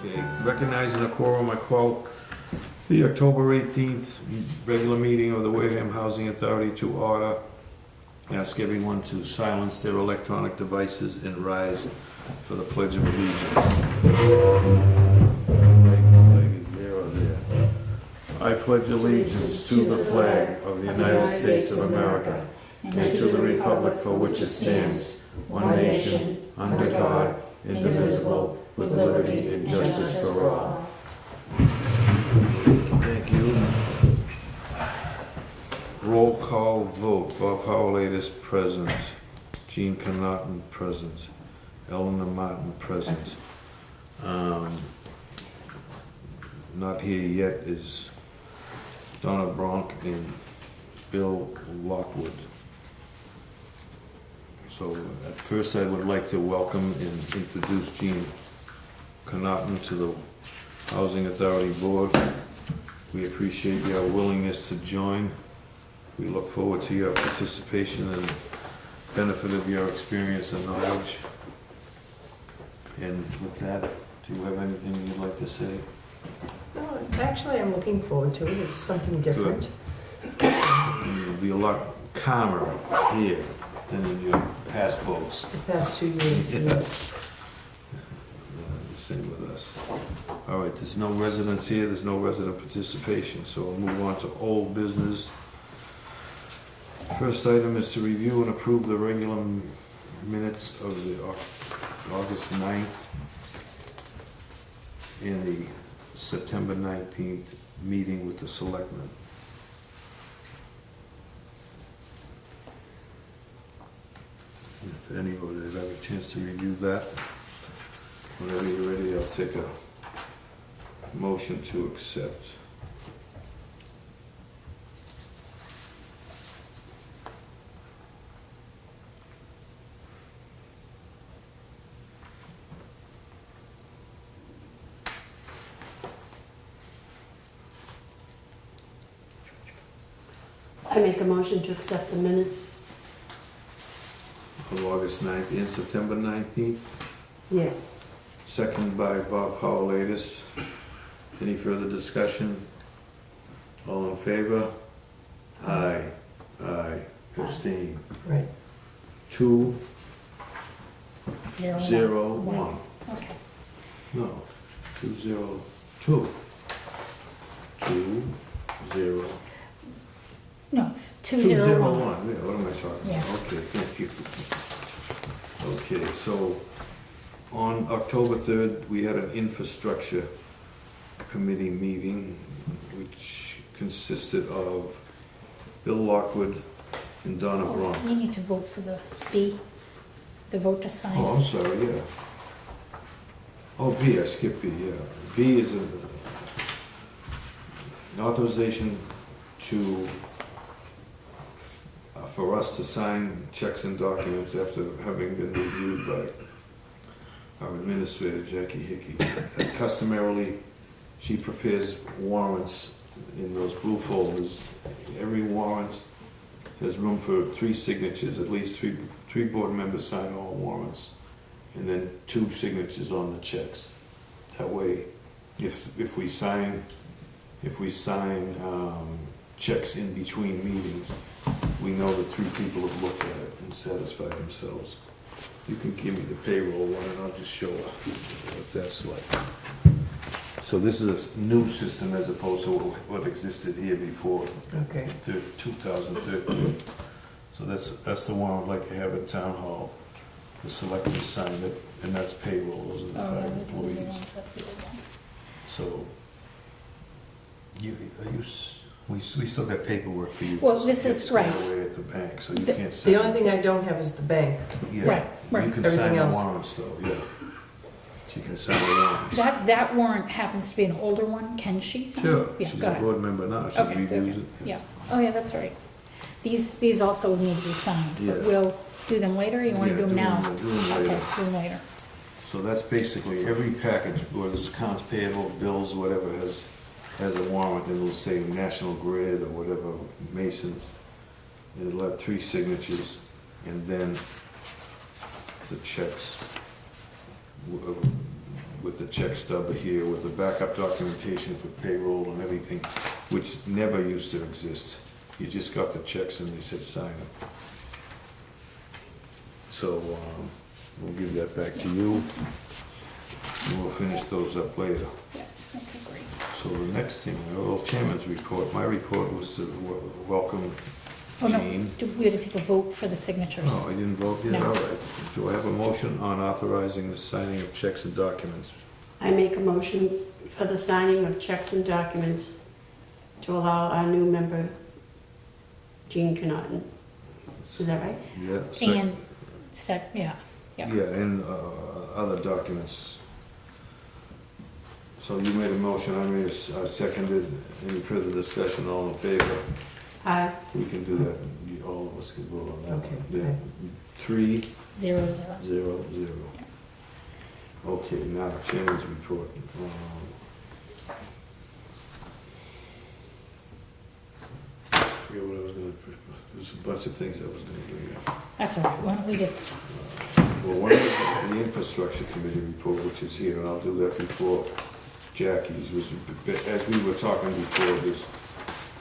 Okay, recognizing a quorum, I call the October 18th regular meeting of the Wareham Housing Authority to order. Ask everyone to silence their electronic devices and rise for the Pledge of Allegiance. Flag is zero there. I pledge allegiance to the flag of the United States of America and to the republic for which it stands, one nation, under God, indivisible, with liberty and justice for all. Thank you. Roll call vote. Bob Howell present. Jean Connaughton present. Eleanor Martin present. Not here yet is Donna Bronk and Bill Lockwood. So at first I would like to welcome and introduce Jean Connaughton to the Housing Authority Board. We appreciate your willingness to join. We look forward to your participation and benefit of your experience and knowledge. And with that, do you have anything you'd like to say? No, actually, I'm looking forward to it. It's something different. It'll be a lot calmer here than in your past boats. The past 2 years, yes. Same with us. All right, there's no residents here, there's no resident participation, so we'll move on to old business. First item is to review and approve the regular minutes of the August 9th and the September 19th meeting with the selectmen. If anybody has had a chance to review that, whenever you're ready, I'll take a motion to accept. I make a motion to accept the minutes. Of August 9th and September 19th. Yes. Seconded by Bob Howell. Any further discussion? All in favor? Aye. Aye. Abstain. Right. 2, 0, 0, 1. Okay. No. 2, 0, 2. 2, 0. No, 2, 0, 201. 1. Yeah, what am I talking Yeah. about? Okay, thank you. Okay, so on October 3rd, we had an infrastructure committee meeting, which consisted of Bill Lockwood and Donna Bronk. You need to vote for the B, the vote to sign. Oh, I'm sorry, yeah. Oh, B, I skipped B, yeah. B is an authorization to for us to sign checks and documents after having been reviewed by our administrator, Jackie Hickey. And customarily, she prepares warrants in those blue folders. Every warrant has room for 3 signatures, at least three board members sign all warrants, and then 2 signatures on the checks. That way, if we sign checks in between meetings, we know that 3 people have looked at it and satisfied themselves. You can give me the payroll one and I'll just show what that's like. So this is a new system as opposed to what existed here before Okay. 2013. So that's the one I'd like to have at Town Hall. The selectmen sign it, and that's payroll, those are the Oh, yeah, 5 those are the employees. ones, that's the other one. So, we still got paperwork for you. Well, this is It's right. away at the bank, so you The- can't sign. The only thing I don't have is the bank. Yeah, Right, right. you can Everything sign the else. warrants though, yeah. She can sign the warrants. That warrant happens to be an older one, can she sign? Sure, Yeah, she's got a it. board member now, she Okay, reviews okay, it. yeah. Oh, yeah, that's right. These also need to be signed, but Yeah. we'll do them later, or you wanna Yeah, do them now? Do them later. Okay, do them later. So that's basically every package, whether it's accounts payable, bills, whatever, has a warrant, and it'll say National Grid or whatever, Masons. And it'll have 3 signatures, and then the checks with the check stub here, with the backup documentation for payroll and everything, which never used to exist. You just got the checks and they said sign them. So, we'll give that back to you, and we'll finish those up later. Yeah, okay, great. So the next thing, well, Chairman's report, my report was to welcome Oh, no, Jean. we had to take a vote for the signatures. Oh, I didn't vote yet, No. all right. Do I have a motion on authorizing the signing of checks and documents? I make a motion for the signing of checks and documents to allow our new member, Jean Connaughton. Is that right? Yeah. And, yeah. Yeah, and other documents. So you made a motion, I seconded. Any further discussion, all in favor? Aye. We can do that, all of us can vote on that. Okay. Yeah. 3, 0, 0. 0, 0. Okay, now Chairman's report. I forget what I was gonna, there's a bunch of things I was gonna bring up. That's all right, why don't we just, Well, one of the infrastructure committee report, which is here, and I'll do that before Jackie's, was, as we were talking before,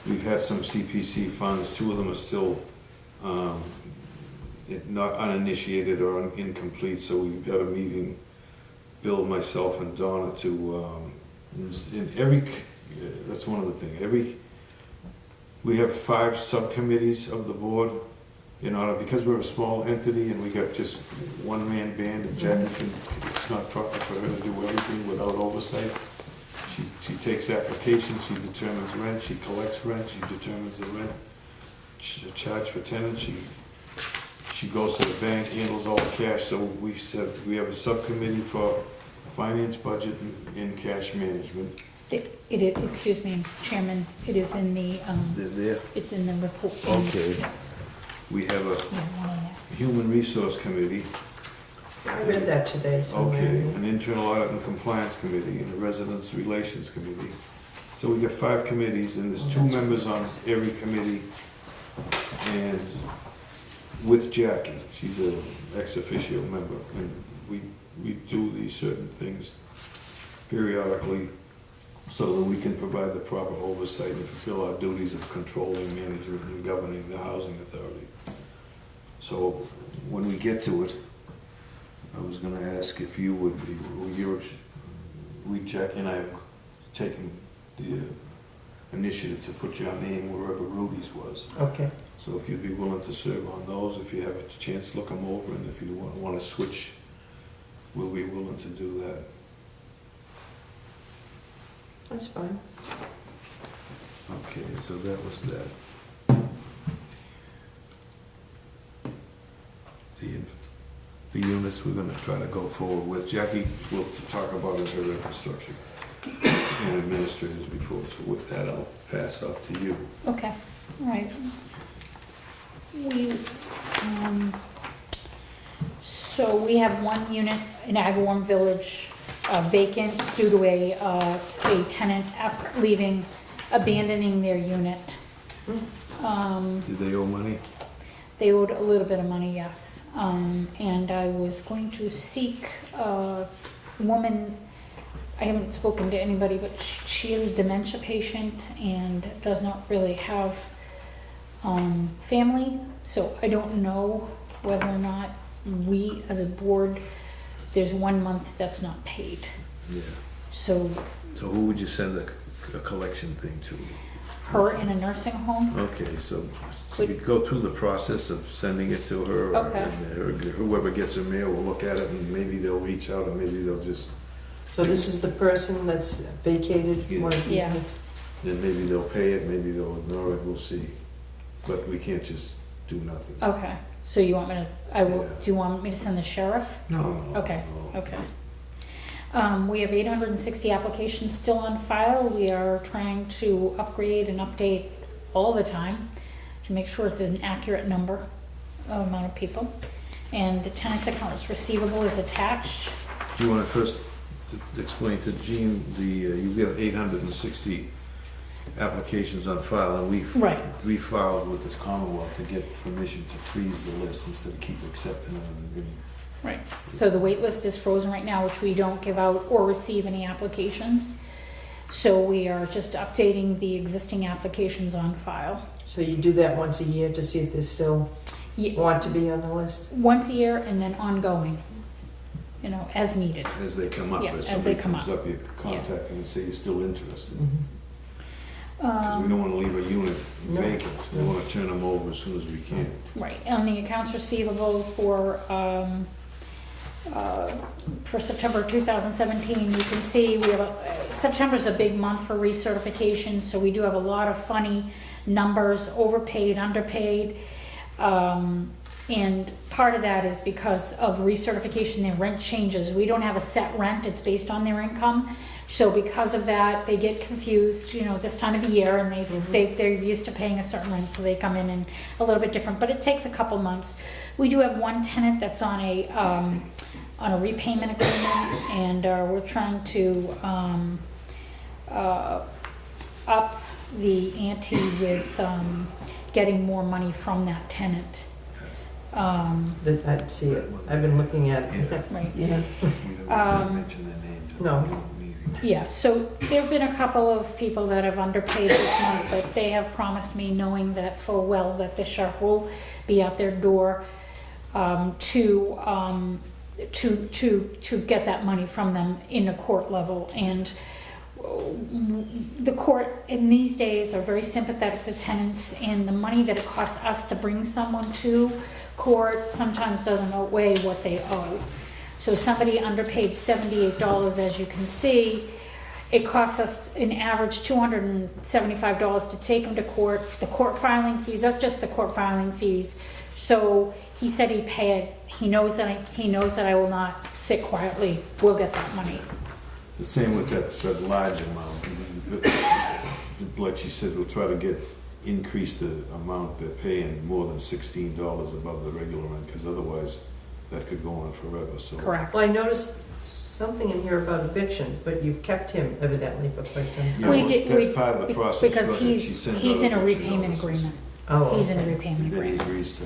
we've had some CPC funds, 2 of them are still, not uninitiated or incomplete, so we've had a meeting, Bill, myself, and Donna to, in every, that's one of the things, we have 5 subcommittees of the board, in order, because we're a small entity and we got just one-man band, and Jackie it's not proper for her to do everything without oversight. She takes applications, she determines rent, she collects rent, she determines the rent, charge for tenants, she goes to the bank, handles all the cash. So we said we have a subcommittee for finance, budget, and cash management. excuse me, Chairman, it is in the, They're there. it's in the report. Okay. Yeah, We have a yeah, one in there. human resource committee. I read that today somewhere. Okay, an internal audit and compliance committee, and a residence relations committee. So we got 5 committees, and there's 2 members on every committee, and with Jackie, she's an ex officio member, and we do these certain things periodically so that we can provide the proper oversight and fulfill our duties of controlling, management, and governing the housing authority. So when we get to it, I was gonna ask if you would be, Jackie and I have taken the initiative to put your name wherever Rudy's was. Okay. So if you'd be willing to serve on those, if you have a chance, look them over, and if you want to switch, we'll be willing to do that. That's fine. Okay, so that was that. The units we're gonna try to go forward with. Jackie will talk about it in her infrastructure and administrators report. So with that, I'll pass off to you. Okay, all right. So we have 1 unit in Agawam Village vacant due to a tenant leaving, abandoning their unit. Did they owe money? They owed a little bit of money, yes. And I was going to seek a woman, I haven't spoken to anybody, but she is a dementia patient and does not really have family. So I don't know whether or not we, as a board, there's 1 month that's not paid. Yeah. So So who would you send a collection thing to? her in a nursing home, Okay, so you go through the process of sending it to her, or Okay. and whoever gets her mail will look at it, and maybe they'll reach out, or maybe they'll just, So this is the person that's vacated one of the Yeah. units? then maybe they'll pay it, maybe they'll ignore it, we'll see. But we can't just do nothing. okay. So you want me to, I will, Yeah. do you want me to send the sheriff? No. Okay, no. okay. We have 860 applications still on file. We are trying to upgrade and update all the time to make sure it's an accurate number, amount of people. And the tenant's accounts receivable is attached. Do you want to first explain to Jean, you've got 860 applications on file, and Right. we filed with the Commonwealth to get permission to freeze the list instead of keep accepting them. Right, so the wait list is frozen right now, which we don't give out or receive any applications. So we are just updating the existing applications on file. So you do that once a year to see if they still Ye- want to be on the list? Once a year and then ongoing, as needed. As they come up, Yeah, as as they somebody come comes up, you contact them and say you're still interested. Because we don't want to leave a unit No. vacant. We want to turn them over as soon as we can. Right, on the accounts receivable for September 2017, you can see we have, September's a big month for recertification, so we do have a lot of funny numbers, overpaid, underpaid. And part of that is because of recertification, their rent changes. We don't have a set rent, it's based on their income. So because of that, they get confused, this time of the year, and they're used to paying a certain rent, so they come in and a little bit different, but it takes a couple months. We do have one tenant that's on a repayment agreement, and we're trying to up the ante with getting more money from that tenant. I see it. I've been looking at it. Right. Yeah. We don't mention their name. No. We don't need it. Yeah, so there've been a couple of people that have underpaid this month, but they have promised me, knowing that full well that the sheriff will be at their door to get that money from them in a court level. And the court in these days are very sympathetic to tenants, and the money that it costs us to bring someone to court sometimes doesn't outweigh what they owe. So somebody underpaid $78, as you can see. It costs us an average $275 to take them to court. The court filing fees, that's just the court filing fees. So he said he'd pay it. He knows that I will not sit quietly. We'll get that money. The same with that large amount. Like she said, we'll try to increase the amount they're paying more than $16 above the regular rent, because otherwise that could go on forever. So Correct. Well, I noticed something in here about evictions, but you've kept him evidently for quite some time. Yeah, We well, did- that's we- part of the process. Because right? She he's sends in out a eviction repayment notices, agreement. Oh, He's in a okay. repayment and then he agreement. agrees to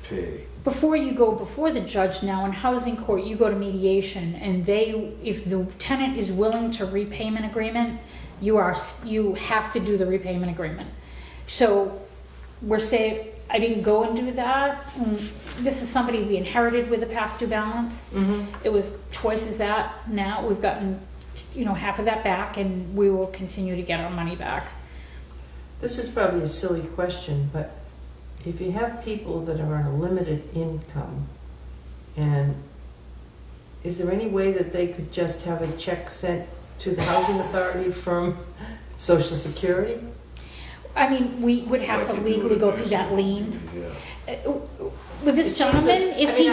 pay. Before you go before the judge now in housing court, you go to mediation, and if the tenant is willing to repayment agreement, you have to do the repayment agreement. So we're saying, I didn't go and do that. This is somebody we inherited with a past due balance. It was twice as that. Now we've gotten, half of that back, and we will continue to get our money back. This is probably a silly question, but if you have people that are on a limited income, and is there any way that they could just have a check sent to the housing authority from Social Security? I mean, we would have to Like you do legally it go in through that lien. Yeah. With this It seems gentleman, that- if I he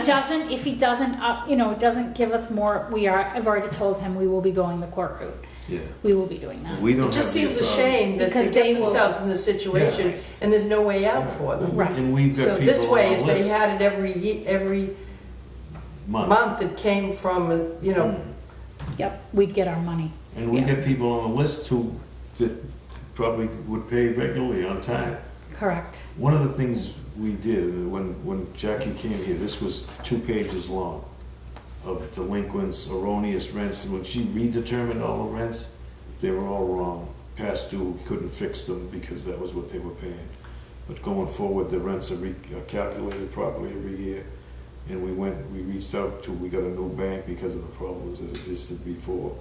mean, doesn't give us more, I've already told him we will be going the court route. Yeah. We will be doing that. We don't It just have the seems a authority. shame that Because they they get will- themselves in this situation and there's no way out for them. Right. And we've got So people this way, on if the they list. had it every month, it came from, Yep, we'd get our money. And we Yeah. get people on the list that probably would pay regularly on time. Correct. One of the things we did when Jackie came here, this was 2 pages long of delinquents, erroneous rents, and when she redetermined all the rents, they were all wrong. Past due, we couldn't fix them because that was what they were paying. But going forward, the rents are calculated properly every year. And we got a new bank because of the problems that existed before.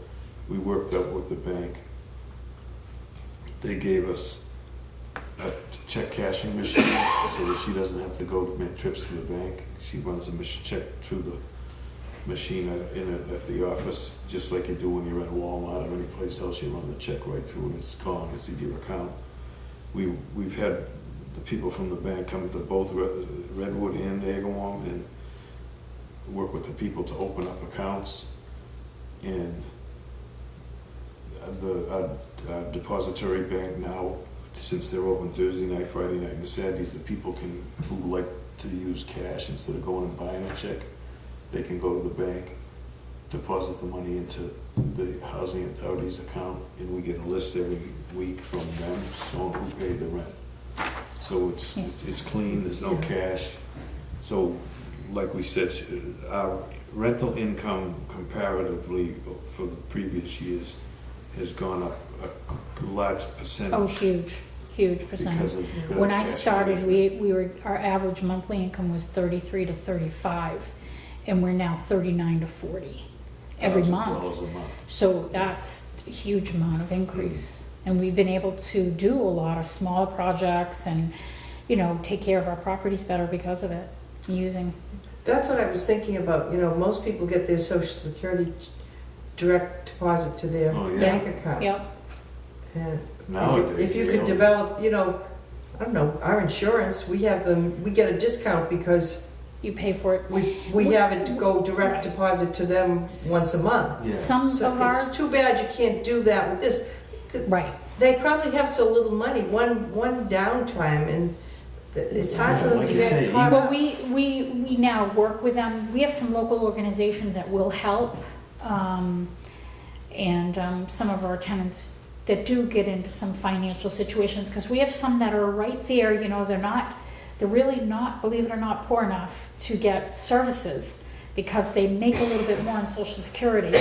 We worked out with the bank. They gave us a check cashing machine so that she doesn't have to go to make trips to the bank. She runs the check through the machine at the office, just like you do when you're at Walmart or any place else. You run the check right through and it's gone. It's in your account. We've had the people from the bank come to both Redwood and Agawam and work with the people to open up accounts. And the depository bank now, since they're open Thursday night, Friday night, and Saturdays, the people who like to use cash instead of going and buying a check, they can go to the bank, deposit the money into the housing authority's account, and we get a list every week from them showing who paid the rent. So it's clean, there's no cash. So like we said, our rental income comparatively for the previous years has gone up a large percentage. Oh, huge percentage. Because of When I cash started, management. we were, our average monthly income was 33 to 35, and we're now 39 to 40 every $1,000 month. a month. So that's a huge amount of increase. And we've been able to do a lot of smaller projects and, you know, take care of our properties better because of it, using. That's what I was thinking about, you know, most people get their social security direct deposit to their Oh, yeah. bank account. Yep, And Nowadays, if you they could don't. develop, you know, I don't know, our insurance, we have them, we get a discount because you pay for it. we have it to go direct deposit to them once a month. Yeah. Some So of our, it's too bad you can't do that with this. right, They probably have so little money, one downtime, and it's hard for them Like to you get say, caught well, up. we now work with them. We have some local organizations that will help. Some of our tenants that do get into some financial situations, because we have some that are right there, you know, they're really not, believe it or not, poor enough to get services because they make a little bit more in Social Security,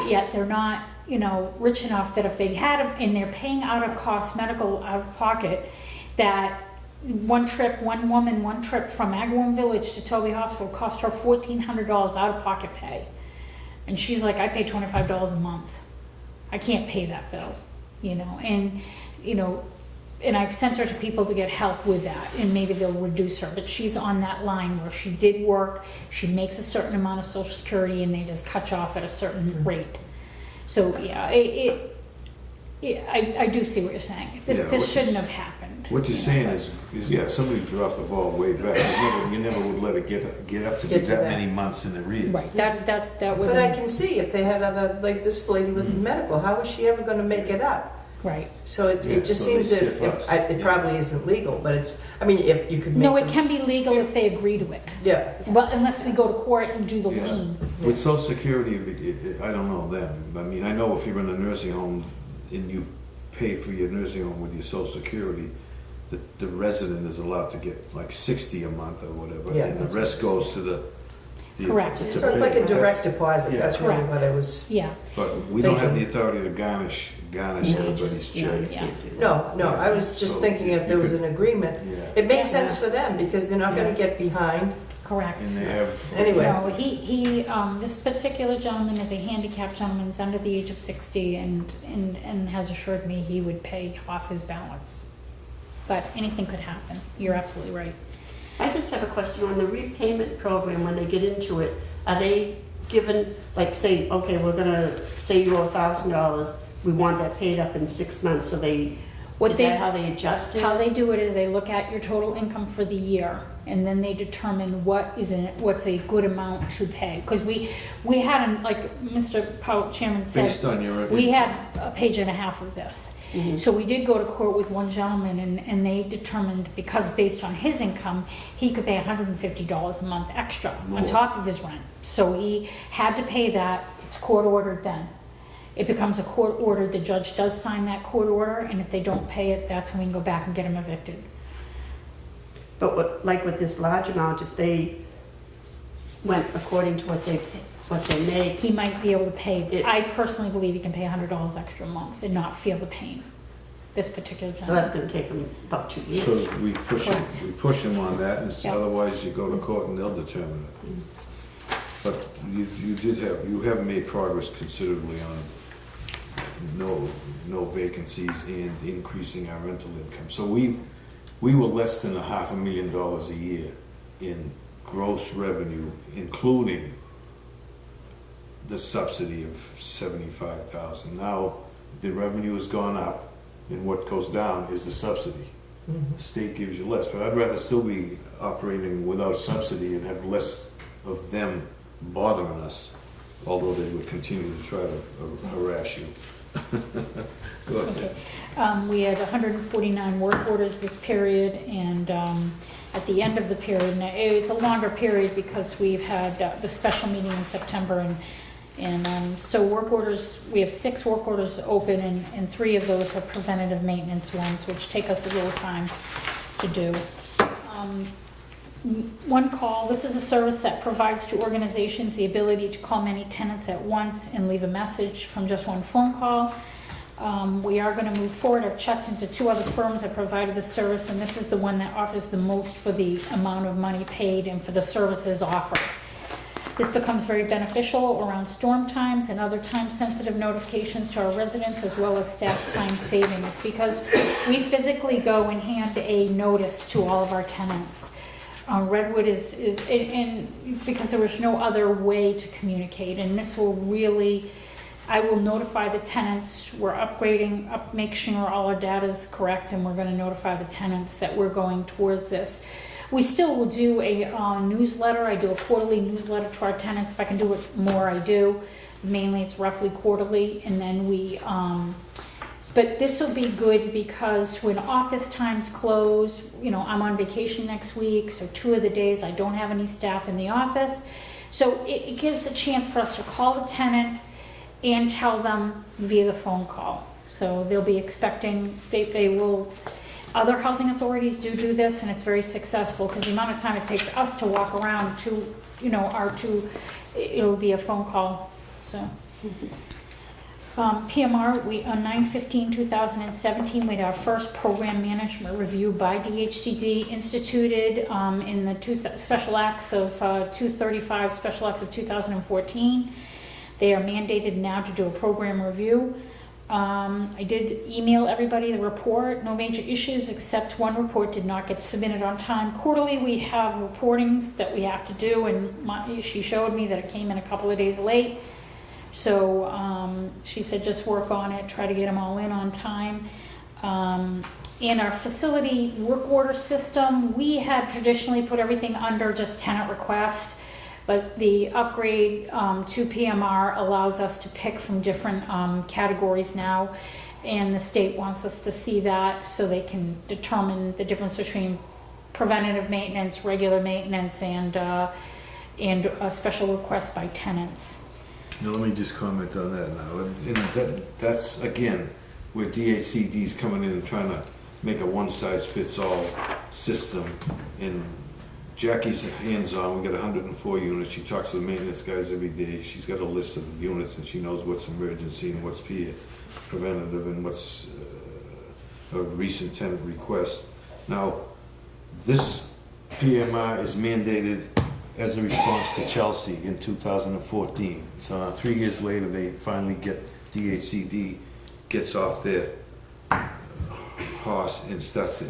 yet they're not, you know, rich enough that if they had them and they're paying out of cost medical out of pocket, that one trip from Agawam Village to Toby Hospital cost her $1,400 out of pocket pay. And she's like, I pay $25 a month. I can't pay that bill, you know, and I've sent her to people to get help with that, and maybe they'll reduce her, but she's on that line where she did work, she makes a certain amount of Social Security, and they just cut you off at a certain rate. So, yeah, I do see what you're saying. This Yeah, shouldn't have happened. What you're you know, saying but- is, yeah, somebody dropped the ball way back. You never would let it get up to Get be to that that. many months in arrears. Right, that was, But I can see if they had other, like this lady with medical, how is she ever gonna make it up? right. So Yeah, it just so they seems that, stiff us. it Yeah. probably isn't legal, but it's, I mean, if you could make No, it them- can be legal if they agree to it. Yeah, Well, unless we go to court and do the Yeah. lien. With Social Security, I don't know them. I mean, I know if you're in a nursing home and you pay for your nursing home with your Social Security, the resident is allowed to get like 60 a month or whatever, Yeah, and that's the rest what it goes to the. Correct. to so it's pay. like a direct That's- deposit, yeah. that's really Correct. what I was, Yeah, But we don't have the Thinking. authority to garnish No, everybody's just, no, you check. can't do that. no, I was just So thinking if you there was could- an agreement, Yeah, it makes Yeah. sense for them, because they're not gonna get behind, correct. and they have, anyway. No, this particular gentleman is a handicapped gentleman, he's under the age of 60, and has assured me he would pay off his balance. But anything could happen, you're absolutely right. I just have a question on the repayment program, when they get into it, are they given, like, say, okay, we're gonna say you owe $1,000, we want that paid up in 6 months, so they, What is they, that how they adjust it? how they do it is they look at your total income for the year, and then they determine what's a good amount to pay. Because we had, like Mr. Powell, Chairman said, based on your. we had a page and a half of this. Mhm. So we did go to court with one gentleman, and they determined, because based on his income, he could pay $150 a month extra on More. top of his rent. So he had to pay that, it's court ordered then. It becomes a court order, the judge does sign that court order, and if they don't pay it, that's when we can go back and get him evicted. But what, like with this large amount, if they went according to what they make, He might be able to pay, It- I personally believe he can pay $100 extra a month and not feel the pain, this particular so that's gentleman. gonna take them about 2 years. So we push Correct. them, on that, and Yeah. otherwise you go to court and they'll determine it. But you have made progress considerably on no vacancies and increasing our rental income. So we were less than $500,000 a year in gross revenue, including the subsidy of $75,000. Now, the revenue has gone up, and what goes down is the subsidy. The state gives you less, but I'd rather still be operating without subsidy and have less of them bothering us, although they would continue to try to harass you. Go Okay. ahead. We had 149 work orders this period, and at the end of the period, and it's a longer period because we've had the special meeting in September, and so work orders, we have 6 work orders open, and 3 of those are preventative maintenance ones, which take us a little time to do. One call. This is a service that provides to organizations the ability to call many tenants at once and leave a message from just one phone call. We are going to move forward. I've checked into 2 other firms that provided this service, and this is the one that offers the most for the amount of money paid and for the services offered. This becomes very beneficial around storm times and other time-sensitive notifications to our residents, as well as staff time savings, because we physically go and hand a notice to all of our tenants. Redwood and because there was no other way to communicate, and this will really, I will notify the tenants, we're upgrading, making sure all our data is correct, and we're going to notify the tenants that we're going towards this. We still will do a newsletter. I do a quarterly newsletter to our tenants. If I can do it more, I do. Mainly it's roughly quarterly, and then but this will be good because when office times close, I'm on vacation next week, so 2 of the days I don't have any staff in the office. So it gives a chance for us to call the tenant and tell them via the phone call. So they'll be expecting, they will, other housing authorities do this, and it's very successful because the amount of time it takes us to walk around it'll be a phone call, so. PMR, on 9/15/2017, we had our first program management review by DHCD instituted in the Special Acts of 235 Special Acts of 2014. They are mandated now to do a program review. I did email everybody the report. No major issues except one report did not get submitted on time. Quarterly, we have reportings that we have to do, and she showed me that it came in a couple of days late. So she said just work on it, try to get them all in on time. In our facility work order system, we had traditionally put everything under just tenant request, but the upgrade to PMR allows us to pick from different categories now, and the state wants us to see that so they can determine the difference between preventative maintenance, regular maintenance, and a special request by tenants. Now, let me just comment on that now. That's, again, where DHCD's coming in and trying to make a one-size-fits-all system. And Jackie's hands-on. We got 104 units. She talks to the maintenance guys every day. She's got a list of units, and she knows what's emergency and what's preventative and what's a recent tenant request. Now, this PMR is mandated as a response to Chelsea in 2014. So now 3 years later, they finally DHCD gets off their horse and starts to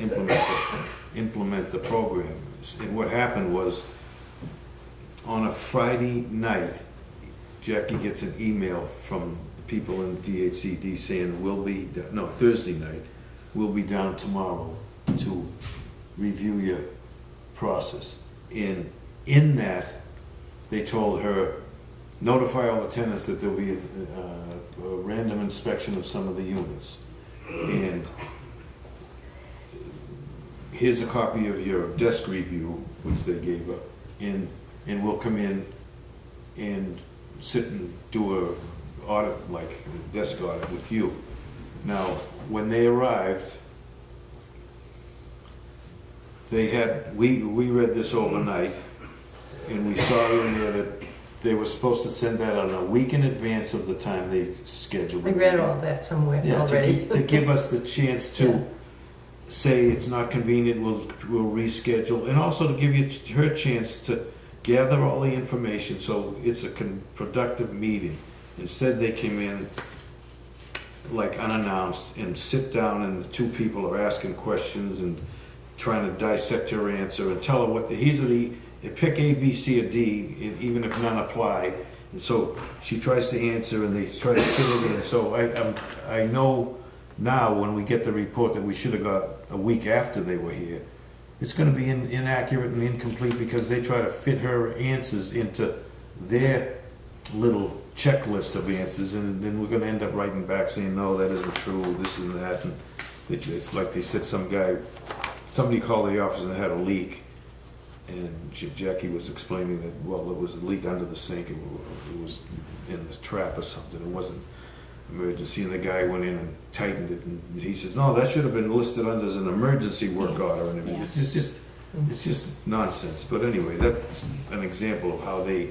implement the program. And what happened was, on a Friday night, Jackie gets an email from the people in DHCD saying, Thursday night, we'll be down tomorrow to review your process. In that, they told her, notify all the tenants that there'll be a random inspection of some of the units. And here's a copy of your desk review, which they gave up, and we'll come in and sit and do a audit, like a desk audit with you. Now, when they arrived, we read this overnight, and we saw in there that they were supposed to send that on a week in advance of the time they scheduled it. I read all that somewhere already. To give us the chance to say it's not convenient, we'll reschedule, and also to give her a chance to gather all the information so it's a productive meeting. Instead, they came in like unannounced and sit down, and the 2 people are asking questions and trying to dissect her answer and tell her pick A, B, C, or D, and even if none apply. And so she tries to answer, and they try to fit it in. So I know now when we get the report that we should have got a week after they were here, it's going to be inaccurate and incomplete because they try to fit her answers into their little checklist of answers, and then we're going to end up writing back saying, no, that isn't true, this and that. And it's like they said somebody called the office and they had a leak. And Jackie was explaining that, well, it was a leak under the sink. It was in the trap or something. It wasn't emergency. And the guy went in and tightened it. And he says, no, that should have been listed under as an emergency work order. And everything. It's just It's just nonsense, but anyway, that's an example of how they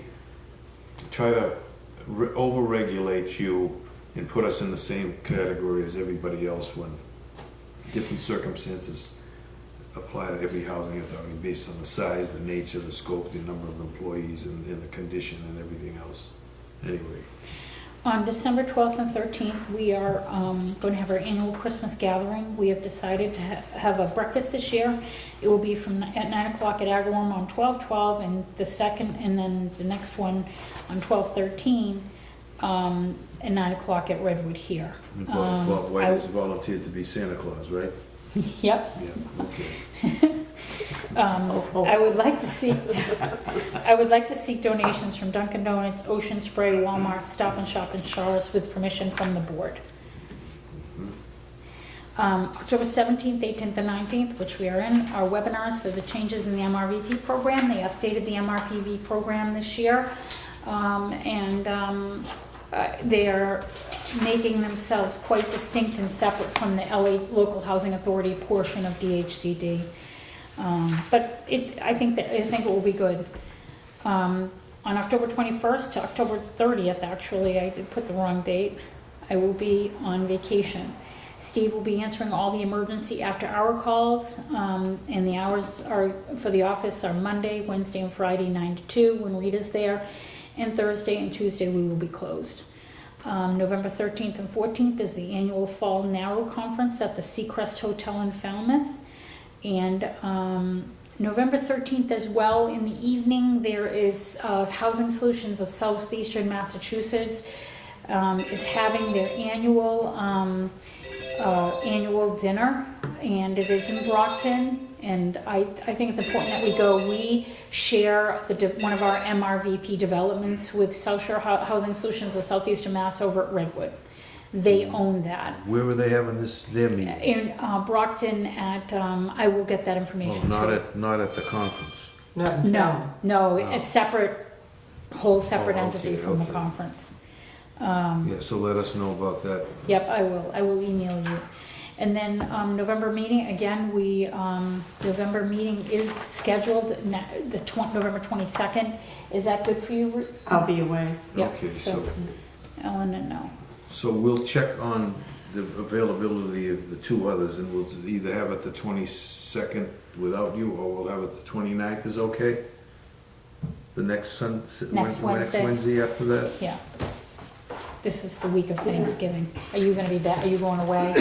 try to over-regulate you and put us in the same category as everybody else when different circumstances apply to every housing authority based on the size, the nature, the scope, the number of employees, and the condition and everything else. Anyway, On December 12th and 13th, we are going to have our annual Christmas gathering. We have decided to have a breakfast this year. It will be at 9 o'clock at Agawam on 12/12, and the second, and then the next one on 12/13, at 9 o'clock at Redwood here. Bob White has volunteered to be Santa Claus, right? Yep. Yeah, okay. I would like to seek donations from Dunkin' Donuts, Ocean Spray, Walmart, Stop and Shop, and Shaw's with permission from the board. October 17th, 18th, and 19th, which we are in, are webinars for the changes in the MRVP program. They updated the MRPV program this year, they are making themselves quite distinct and separate from the LA Local Housing Authority portion of DHCD. But I think it will be good. On October 21st to October 30th, actually, I did put the wrong date, I will be on vacation. Steve will be answering all the emergency after-hour calls, and the hours for the office are Monday, Wednesday, and Friday, 9 to 2, when Rita's there, and Thursday and Tuesday we will be closed. November 13th and 14th is the annual Fall Narrow Conference at the Seacrest Hotel in Falmouth. And November 13th as well, in the evening, there is Housing Solutions of Southeastern Massachusetts is having their annual dinner, and it is in Brockton. And I think it's important that we go. We share one of our MRVP developments with South Shore Housing Solutions of Southeastern Mass over at Redwood. They own that. Where were they having their meeting? In Brockton at, I will get that information. Oh, not at the conference. No, a whole separate entity okay, from the okay. conference. Yeah, so let us know about that. Yep, I will email you. And then November meeting, again, November meeting is scheduled, November 22nd. Is that good for you? I'll be away. Yep, Okay, so Ellen and no. So we'll check on the availability of the two others, and we'll either have it the 22nd without you, or we'll have it the 29th is okay? The next Wednesday. Next Wednesday after that? Yeah. This is the week of Thanksgiving. Are you gonna be back? Are you going away?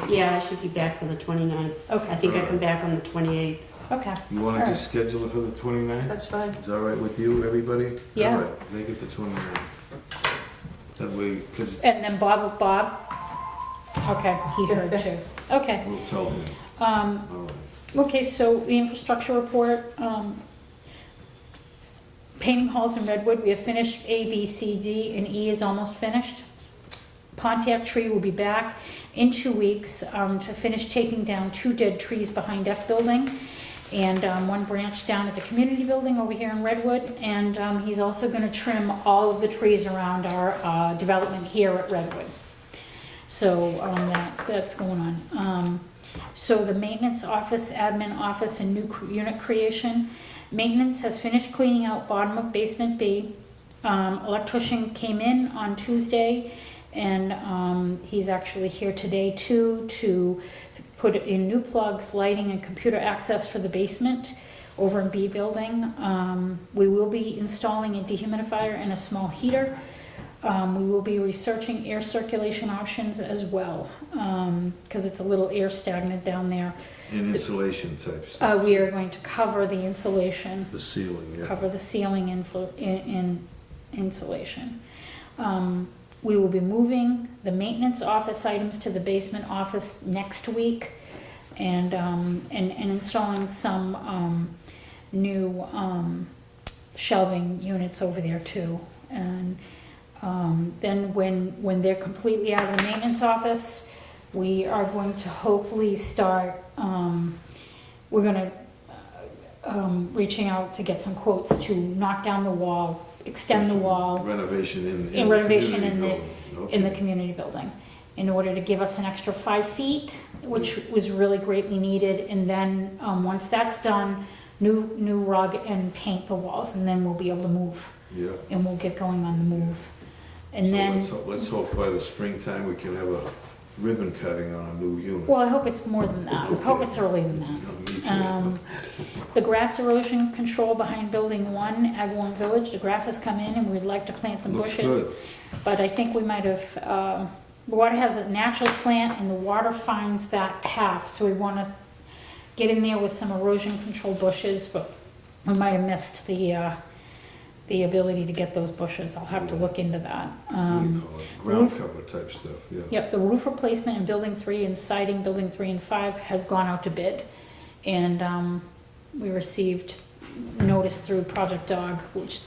Yeah, I should be back for the 29th. Okay. I think I come back on the 28th. Okay. You wanna All just schedule it for the 29th? That's fine. Is that all right with you, everybody? Yeah. All right, make it the 29th. That way, because And then Bob? Okay, he heard too. Okay. we'll tell him. All right. Okay, so the infrastructure report, painting halls in Redwood, we have finished A, B, C, D, and E is almost finished. Pontiac tree will be back in 2 weeks to finish taking down 2 dead trees behind F building and 1 branch down at the community building over here in Redwood. And he's also gonna trim all of the trees around our development here at Redwood. So that's going on. So the maintenance office, admin office, and new unit creation. Maintenance has finished cleaning out bottom of basement B. Electrician came in on Tuesday, and he's actually here today too to put in new plugs, lighting, and computer access for the basement over in B building. We will be installing a dehumidifier and a small heater. We will be researching air circulation options as well, because it's a little air stagnant down there. And insulation type stuff. We are going to cover the insulation, The ceiling, yeah. cover the ceiling in insulation. We will be moving the maintenance office items to the basement office next week, and installing some new shelving units over there too. And then when they're completely out of the maintenance office, we are going to hopefully start, we're gonna, reaching out to get some quotes to knock down the wall, extend the wall Renovation in in renovation in the- building. in the Okay. community building, in order to give us an extra 5 feet, which was really greatly needed. And then, once that's done, new rug and paint the walls, and then we'll be able to move, Yeah. and we'll get going on the move. And So then, let's hope by the springtime we can have a ribbon cutting on a new unit. well, I hope it's more than that. I hope Okay. it's earlier than that. Me too. The grass erosion control behind Building 1, Agawam Village, the grass has come in and we'd like to plant some Looks bushes. good. But I think we might have, the water has a natural slant and the water finds that path. So we want to get in there with some erosion control bushes, but we might have missed the ability to get those bushes. I'll have to look into that. What do you call it? Ground cover type stuff, yeah. Yep, the roof replacement in Building 3 and siding Building 3 and 5 has gone out to bid. And we received notice through Project Dog, which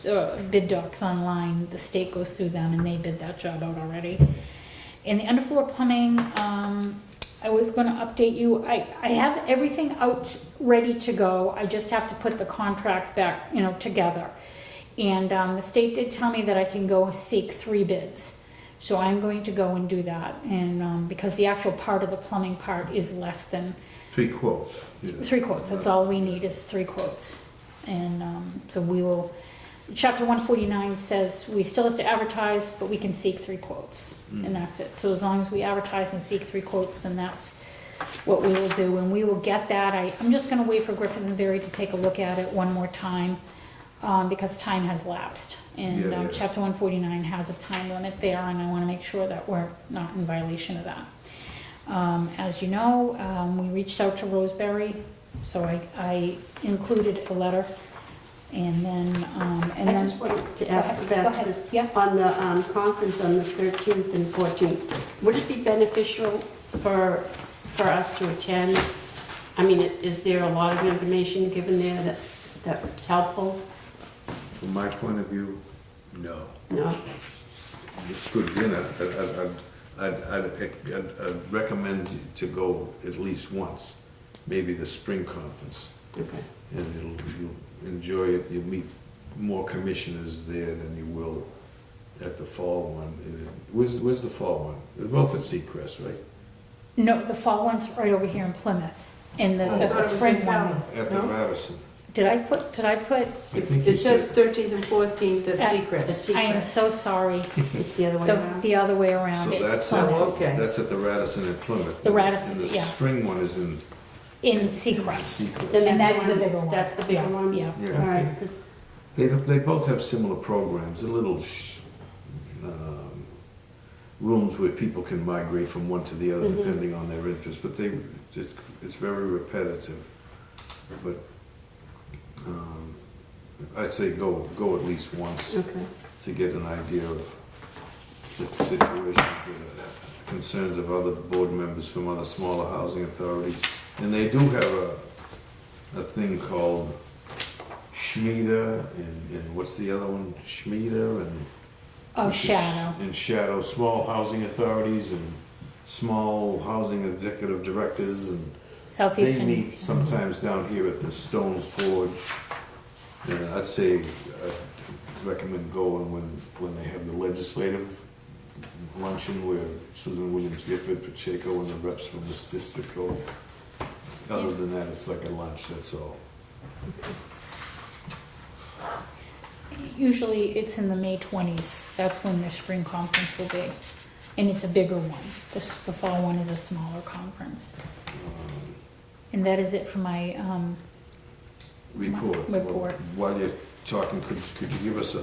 bid docs online, the state goes through them and they bid that job out already. And the underfloor plumbing, I was gonna update you, I have everything out ready to go, I just have to put the contract back, together. And the state did tell me that I can go seek 3 bids. So I'm going to go and do that, and because the actual part of the plumbing part is less than 3 quotes. Yeah. 3 quotes, that's all we need is 3 quotes. And so we will, chapter 149 says we still have to advertise, but we can seek 3 quotes, and that's it. So as long as we advertise and seek 3 quotes, then that's what we will do, and we will get that. I'm just gonna wait for Griffin and Berry to take a look at it one more time, because time has lapsed. And Yeah. chapter 149 has a time limit there, and I wanna make sure that we're not in violation of that. As you know, we reached out to Roseberry, so I included a letter, and then, I just wanted to ask Go about ahead. this. Yeah. On the conference on the 13th and 14th, would it be beneficial for us to attend? I mean, is there a lot of information given there that's helpful? From my point of view, no. No? It's good dinner. I'd recommend to go at least once, maybe the spring conference. Okay. And you'll enjoy it. You'll meet more commissioners there than you will at the fall one. Where's the fall one? They're both at Seacrest, right? no, the fall one's right over here in Plymouth, and Oh. I thought it the was spring in one. Falmouth. At the No? Radisson. Did I put, I think It you says said, 13th and 14th at At- Seacrest. I am so sorry, It's the other way around? the other way around, so it's that's Oh, Plymouth, okay. that's at the Radisson in Plymouth. The Radisson, And the yeah. spring one is in in Seacrest. Seacrest. Then And that's that is the bigger one. That's the bigger Yeah, one? yeah. All Yeah. right, because They both have similar programs, they're little rooms where people can migrate from one to the other Mhm. depending on their interest, but it's very repetitive. But I'd say go at least once okay. to get an idea of the situations, concerns of other board members from other smaller housing authorities. And they do have a thing called Schmieda and what's the other one? Schmieda and. Oh, which is- Shadow. And Shadow, small housing authorities and small housing executive directors, and they Southeastern. meet sometimes down here at the Stones Forge. And I'd say, I'd recommend going when they have the legislative luncheon where Susan Williams Gifford, Pacheco, and the reps from this district go. Other Yeah. than that, it's like a lunch, that's all. Usually it's in the May 20s, that's when the spring conference will be, and it's a bigger one. The fall one is a smaller conference. And that is it for my, Report. Report. While you're talking, could you give us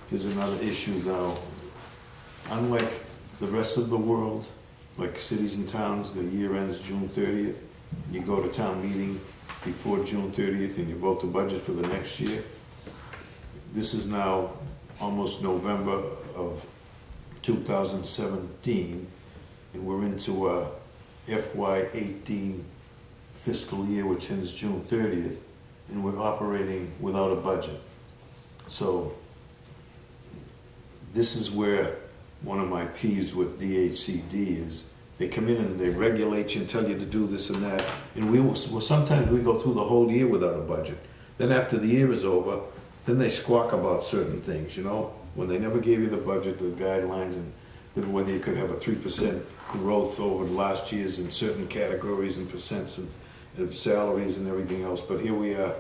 here's another issue now. Unlike the rest of the world, like cities and towns, the year ends June 30th. You go to town meeting before June 30th and you vote the budget for the next year. This is now almost November of 2017, and we're into a FY18 fiscal year, which ends June 30th, and we're operating without a budget. So this is where one of my peeves with DHCD is they come in and they regulate you and tell you to do this and that, and sometimes we go through the whole year without a budget. Then after the year is over, then they squawk about certain things, when they never gave you the budget, the guidelines, and then whether you could have a 3% growth over last year's in certain categories and percents and salaries and everything else. But here we are,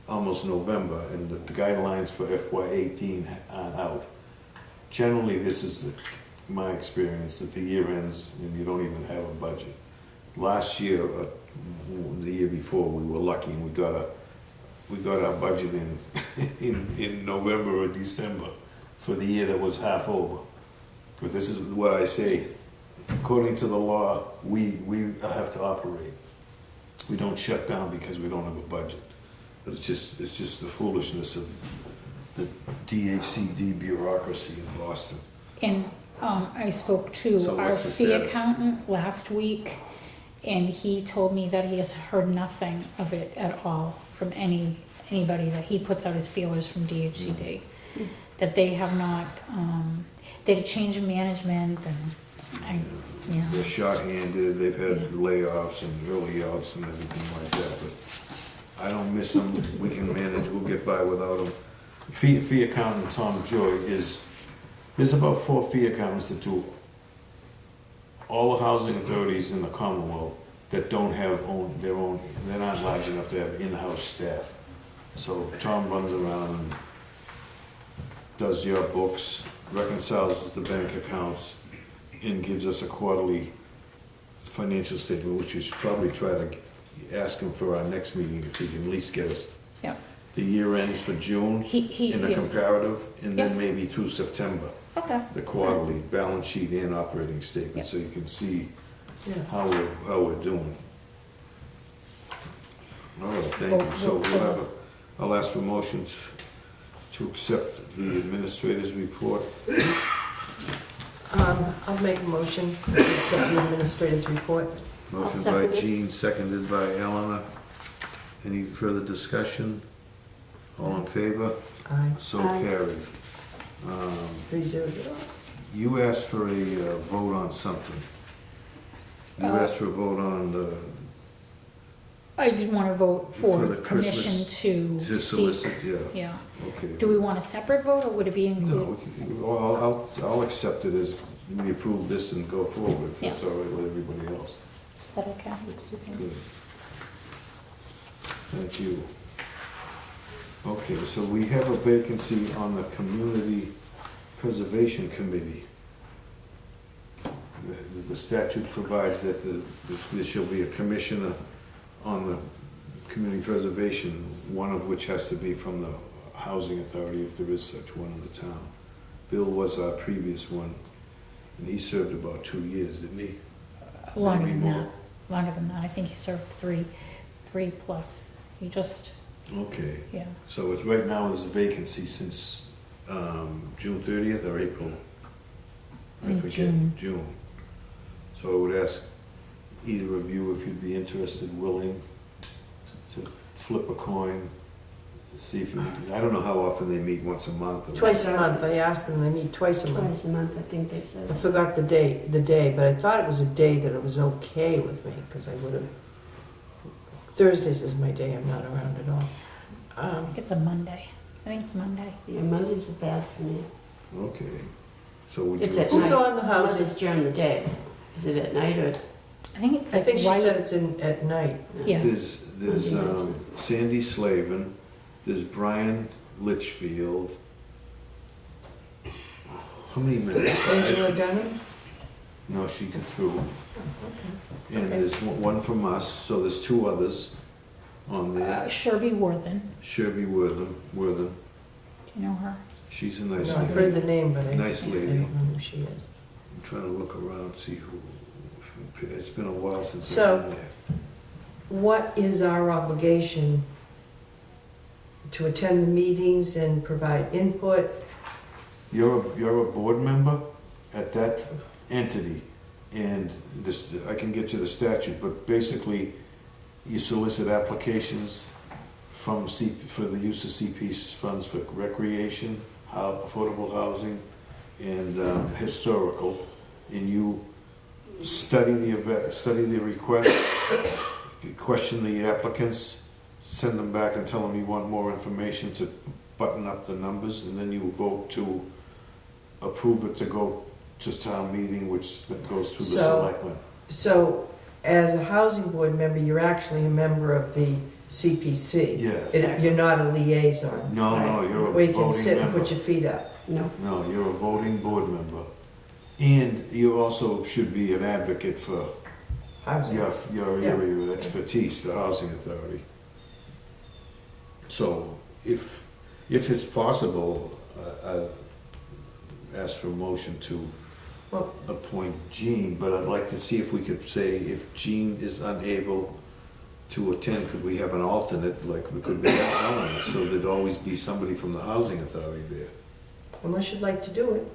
almost November, and the guidelines for FY18 aren't out. Generally, this is my experience, that the year ends and you don't even have a budget. Last year, the year before, we were lucky and we got our budget in November or December for the year that was half over. But this is what I say, according to the law, we have to operate. We don't shut down because we don't have a budget. But it's just the foolishness of the DHCD bureaucracy in Boston. And I spoke to So our what's the fee status? accountant last week, and he told me that he has heard nothing of it at all from anybody that he puts out his feelers from DHCD. That they have not, they had a change in management and They're short-handed, they've had layoffs and early outs and everything like that, but I don't miss them, we can manage, we'll get by without them. Fee accountant Tom Joy there's about 4 fee accountants that do all the housing authorities in the Commonwealth that don't have their own, they're not large enough to have in-house staff. So Tom runs around and does your books, reconciles the bank accounts, and gives us a quarterly financial statement, which we should probably try to ask him for our next meeting, if he can at least get us yeah. the year ends for June in a Yeah. comparative, and then Yeah. maybe through September, Okay. the quarterly balance sheet and operating Yeah. statement, so you can see Yeah. how we're doing. All right, thank you. So I'll ask for motions to accept the administrator's report. I'll make a motion to accept the administrator's report. Motion by second it. Jean, seconded by Eleanor. Any further discussion? All in favor? Aye, So Aye. carried. 3-0. You asked for a vote on something. You asked for a vote on the, I did want to vote For for the permission Christmas- to to seek. solicit, yeah, Yeah. okay. Do we want a separate vote, or would it be included? No, well, I'll accept it as we approve this and go forward, if it's all right with everybody else. Is that okay? Good. Thank you. Okay, so we have a vacancy on the Community Preservation Committee. The statute provides that there shall be a commissioner on the community preservation, one of which has to be from the housing authority, if there is such one in the town. Bill was our previous one, and he served about 2 years, didn't he? Longer Maybe than more. that. Longer than that. I think he served three plus. He just, Okay. yeah. So it's right now is a vacancy since June 30th or April? I In forget. June. June. So I would ask either of you if you'd be interested, willing to flip a coin, see if you, I don't know how often they meet, once a month? or- Twice a month, I asked them, they meet twice a month. Twice a month, I think they said. I forgot the day, but I thought it was a day that it was okay with me, because I would have, Thursdays is my day, I'm not around at all. I think it's a Monday. I think it's Monday. Yeah, Mondays are bad for me. Okay. So would you? It's at Who's night. on the Unless housing? it's during the day. Is it at night or? I think it's I like think she right. said it's at night. Yeah. There's Okay. Sandy Slavin, there's Brian Litchfield. How many minutes? Angela Dunning? No, she got through. And Okay. there's one from us, so there's 2 others on there. Sherby Worthen. Sherby Wortham, Do you know her? she's a nice No, I've heard lady. the name, but I Nice I lady. don't know who she is. I'm trying to look around, see who, it's been a while since So- I've been there. What is our obligation to attend the meetings and provide input? You're a board member at that entity, and this, I can get you the statute, but basically, you solicit applications from for the use of CP's funds for recreation, affordable housing, and historical, and you study the request, question the applicants, send them back and tell them you want more information to button up the numbers, and then you vote to approve it to go to town meeting, which then goes through the So- selectmen. So, as a housing board member, you're actually a member of the CPC. Yes. You're not a liaison. No, you're a Where you can voting sit and member. put your feet up. No, No, you're a voting board member. And you also should be an advocate for Housing. your Yeah. area of expertise, the housing authority. So if it's possible, I ask for a motion to Well- appoint Jean, but I'd like to see if we could say, if Jean is unable to attend, could we have an alternate, like we could be Ellen, so there'd always be somebody from the housing authority there. Unless you'd like to do it.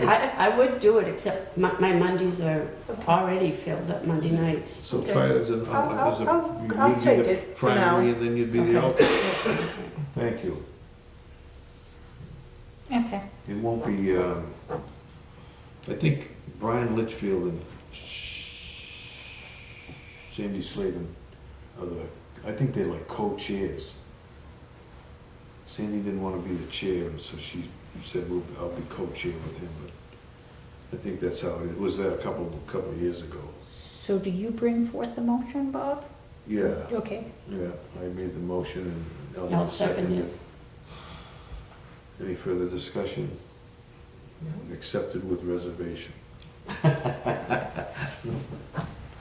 I would do it, except my Mondays are already filled up Monday nights. So Okay. try it as I'll you'd be take the it for now. primary, and then you'd be the Okay. alternate. Thank you. Okay. It won't be, I think Brian Litchfield and Sandy Slavin are I think they're like co-chairs. Sandy didn't want to be the chair, and so she said, well, I'll be co-chair with him, but I think that's how it was there a couple of years ago. So do you bring forth the motion, Bob? Yeah, Okay. yeah, I made the motion and I'll Ellen second seconded it. it. Any further discussion? No? Accepted with reservation.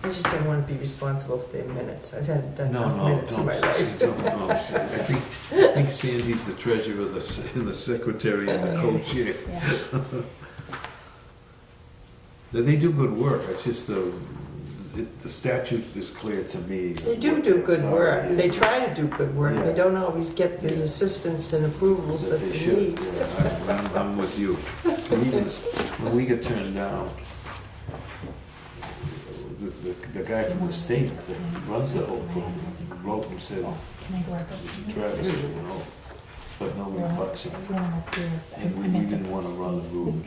I just don't want to be responsible for their minutes. I've had done No, enough minutes in my life. no. I think Sandy's the treasurer, and the secretary, and the co-chair. Yeah. They do good work, it's just the statute is clear to me. They do good work. They try to do good work. They don't always get the assistance and approvals that they should. need. Yeah, I'm with you. And even when we get turned down, the guy from the state that runs the whole program wrote and said, Can I grab it? Travis, but nobody bucks him. And we didn't want to run the route.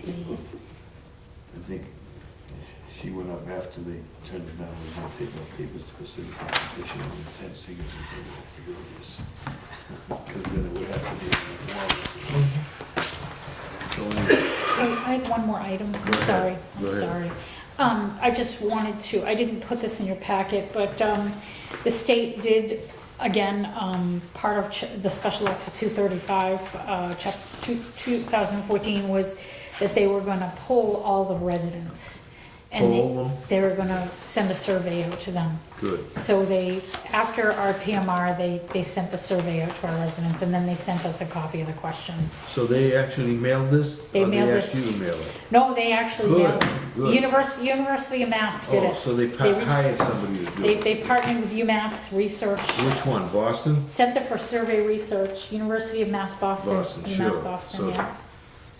I think she went up after they turned it down, we were going to take our papers for citizen petition on 10 signatures, they were furious. Because then it would have to be in the warrant. So anyway, I have one more item. I'm Go ahead. sorry. Go I'm ahead. sorry. I just wanted to, I didn't put this in your packet, but the state did, again, part of the Special Acts of 235, chapter 2014, was that they were going to poll all the residents. And Poll them? they were going to send a survey out to them. good. So they, after our PMR, they sent the survey out to our residents, and then they sent us a copy of the questions. So they actually mailed this? They Or mailed asked this- you to mail it? No, they actually Good, mailed it. good. University of Mass did Oh, it. so they They reached- hired somebody to do They, it? they partnered with UMass Research, Which one, Boston? Center for Survey Research, University of Mass Boston. Boston, UMass sure. Boston, So- yeah.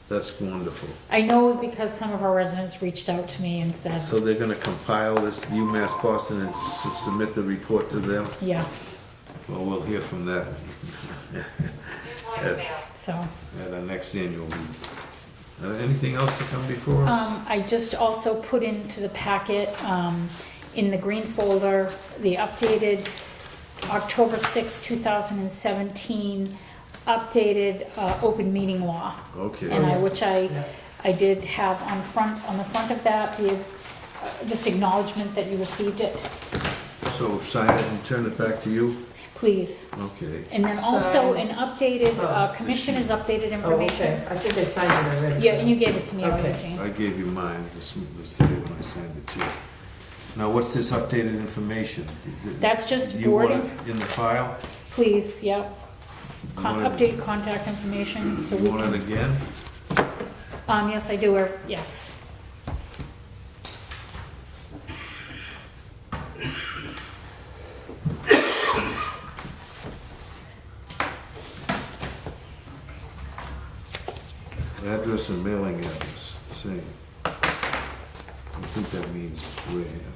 That's wonderful. I know because some of our residents reached out to me and said, So they're gonna compile this UMass Boston and submit the report to them? yeah, Well, we'll hear from that so. at our next annual meeting. Anything else to come before us? I just also put into the packet, in the green folder, the updated October 6, 2017, updated open meeting law. Okay. And which Yeah. I did have on the front of that, the just acknowledgement that you received it, So sign it and turn it back to you? please. Okay. And then also Sign. an updated, Oh. commissioner's updated Oh, okay. information. I think I signed it already. Yeah, and you gave it to me already, Okay. Jane. I gave you mine, this was today when I signed it to you. Now, what's this updated information? That's just You want wording, it in the file? please, yep. You want it- Updated contact information, so we You want it can, again? yes, I do, yes. Address and mailing address, same. I think that means Wareham.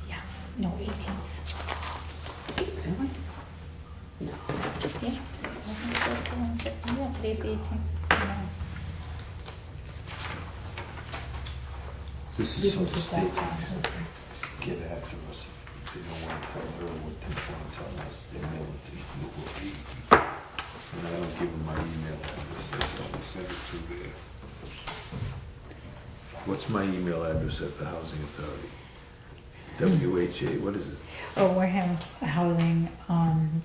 Yes, no, 18th. Really? No. Yeah. Yeah, today's the 18th. Yeah. This You is can so the keep state that down. get after us if they don't want to tell her what they want to tell us. They mail it to you. And I don't give them my email address, I send it to there. What's my email address at the Housing Authority? WHA, what is it? Oh, Wareham Housing,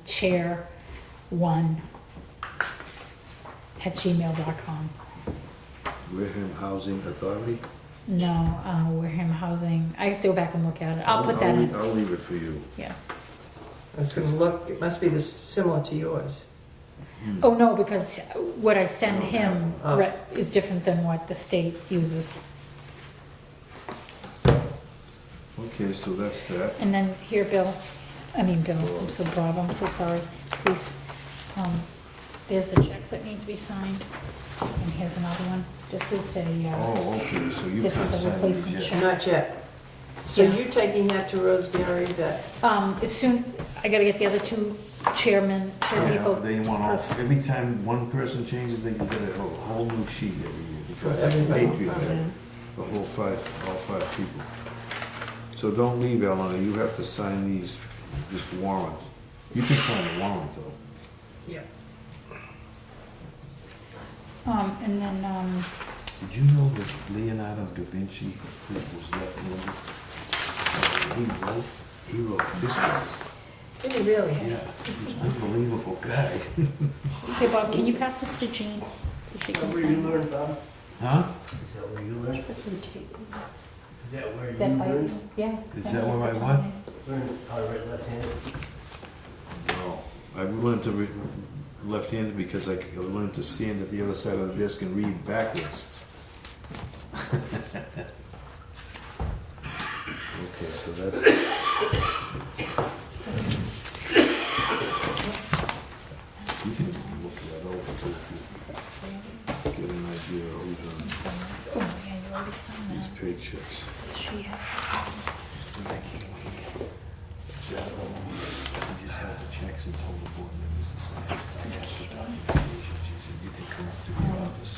Chair 1 @gmail.com. Wareham Housing Authority? No, Wareham Housing, I have to go back and look at it. I'll put that in, I'll leave it for you. yeah. I was gonna look, it must be this similar to yours. Oh, no, because what I send him Oh. is different than what the state uses. Okay, so that's that. And then here, Bill, I'm so Bob, I'm so sorry, please, there's the checks that need to be signed, and here's another one, just as a, Oh, okay, so you can't This is a sign replacement these check. yet. Not yet. So Yeah. you taking that to Rosemary that, as soon, I gotta get the other two chair Yeah, people. they want all, every time one person changes, they can get a whole new sheet every year. Because For everybody. Patriot had the whole all five people. So don't leave, Eleanor, you have to sign this warrant. You can sign the warrant, though. yeah. And then, Did you know that Leonardo da Vinci was left-handed? He wrote this one. Did he really? Yeah, he's an unbelievable guy. okay, Bob, can you pass this to Jean? So she can sign. Bob? Huh? Is that where you learned? Put some tape on this. Is that where Is you that by, learned? yeah. Is thank that you where for I what? telling me. Learned how to write left-handed? No, I learned to read left-handed because I learned to stand at the other side of the desk and read backwards. Okay, so that's. You can look that over too if you get an idea of who's on Oh, yeah, you already signed these that. paychecks. She has. He just has the checks and told the board members to sign. I asked for documentation. She said, you can come up to the office.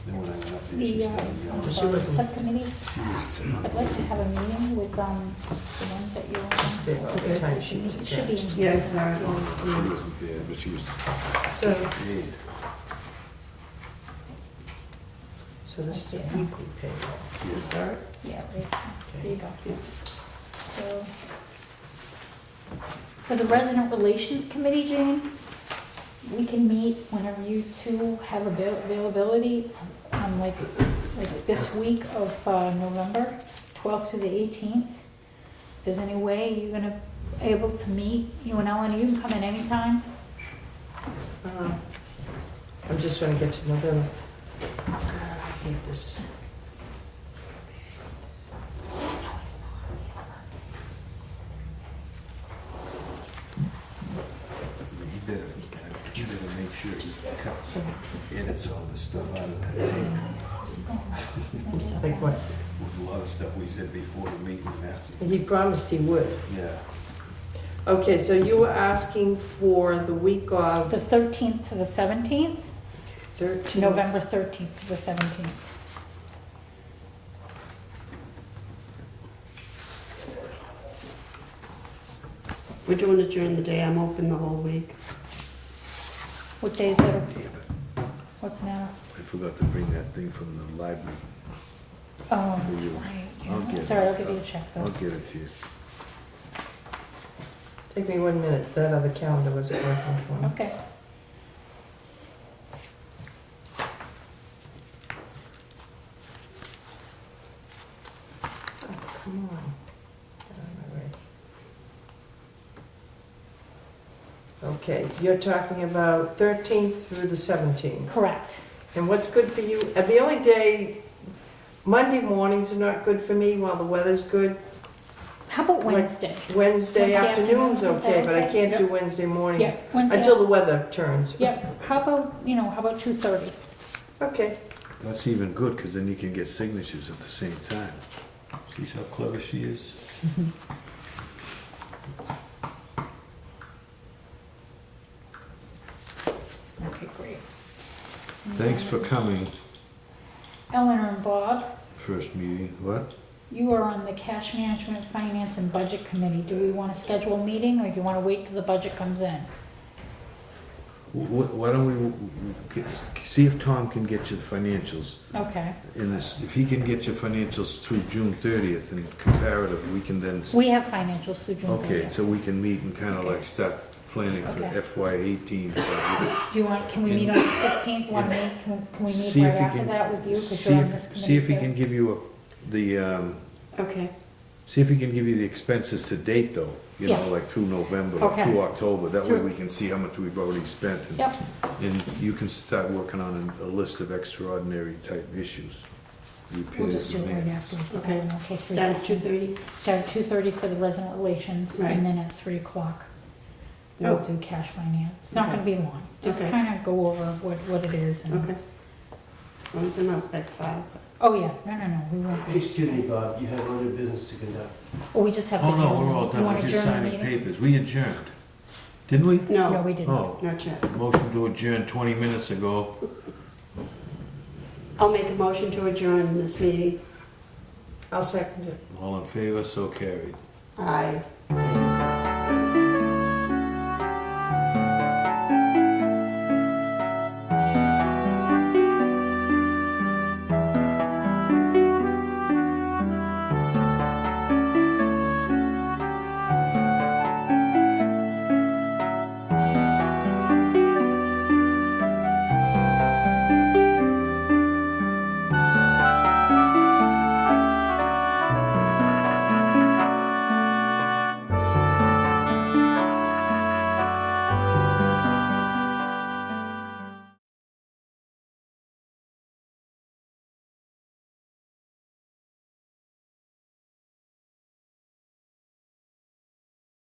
Then when I went up there, she The, said, I'm She sorry, wasn't- subcommittee, she was. I'd like to have a meeting with, the ones that you want. Just the time sheets It should be. in Yeah, here. sorry. She wasn't there, but she was So, paid. so this is a weekly payroll. Yes. Is that it? Yeah, right, there you Okay. go. So, for the Resident Relations Committee, Jane, we can meet whenever you two have availability, like this week of November, 12th to the 18th. If there's any way you're gonna able to meet, you and Ellen, you can come in anytime. I'm just trying to get to November. I hate this. You better make sure he cuts, edits all this stuff out of the tape. Like what? With a lot of stuff we said before the meeting and after. He promised he would. Yeah. Okay, so you were asking for the week of The 13th to the 17th, 13th? November 13th to the 17th. We're doing it during the day, I'm open the whole week. What day is that? Damn it. What's the matter? I forgot to bring that thing from the library. Oh, For that's you. right. I'll Yeah. get Sorry, it. I'll give you a check I'll though. get it to you. Take me 1 minute, that other calendar wasn't working for me. Okay. Oh, come on. Get out of my way. Okay, you're talking about 13th through the 17th. Correct. And what's good for you? The only day, Monday mornings are not good for me while the weather's good. How about Like- Wednesday? Wednesday afternoon's afternoon, is that okay, but I okay? can't do Yep. Wednesday morning. Yeah, Wednesday. Until the weather turns. Yep. How about, how about 2:30? Okay. That's even good, because then you can get signatures at the same time. See how clever she is? Okay, great. Thanks for coming, Eleanor and Bob, first meeting. What? you are on the Cash Management, Finance, and Budget Committee. Do we want to schedule a meeting, or do you want to wait till the budget comes in? Why don't we, see if Tom can get you the financials Okay. in this, if he can get you financials through June 30th and comparative, we can then. We have financials through June 30th. Okay, so we can meet and kind of Okay. like start planning for Okay. FY18. Do you want, can we meet on the 15th? Want to meet, can we See meet if right he after can- that with you? Because See you're on this if, committee see if he too. can give you the, Okay, see if he can give you the expenses to date though, you know, Yeah. like through November or Okay. through October. That way Through- we can see how much we've already spent. Yep, And you can start working on a list of extraordinary type issues. we'll Repairs just do it and right maintenance. afterwards. Okay. Okay, start at 2:30? Start at 2:30 for the resident relations, Right. and then at 3 o'clock, we'll Oh. do cash finance. It's not Okay. gonna be long, just Okay. kind of go over what it is and, Okay. As long as I'm out by 5. oh yeah, no, we won't be. Excuse me, Bob, you have other business to conduct. Oh, we just have to Oh, adjourn. no, we're all You done. want We're to just adjourn the signing meeting? papers. We adjourned. Didn't we? No, No, we didn't. Oh, not yet. motion to adjourn 20 minutes ago. I'll make a motion to adjourn this meeting. I'll second it. All in favor, so carried. Aye.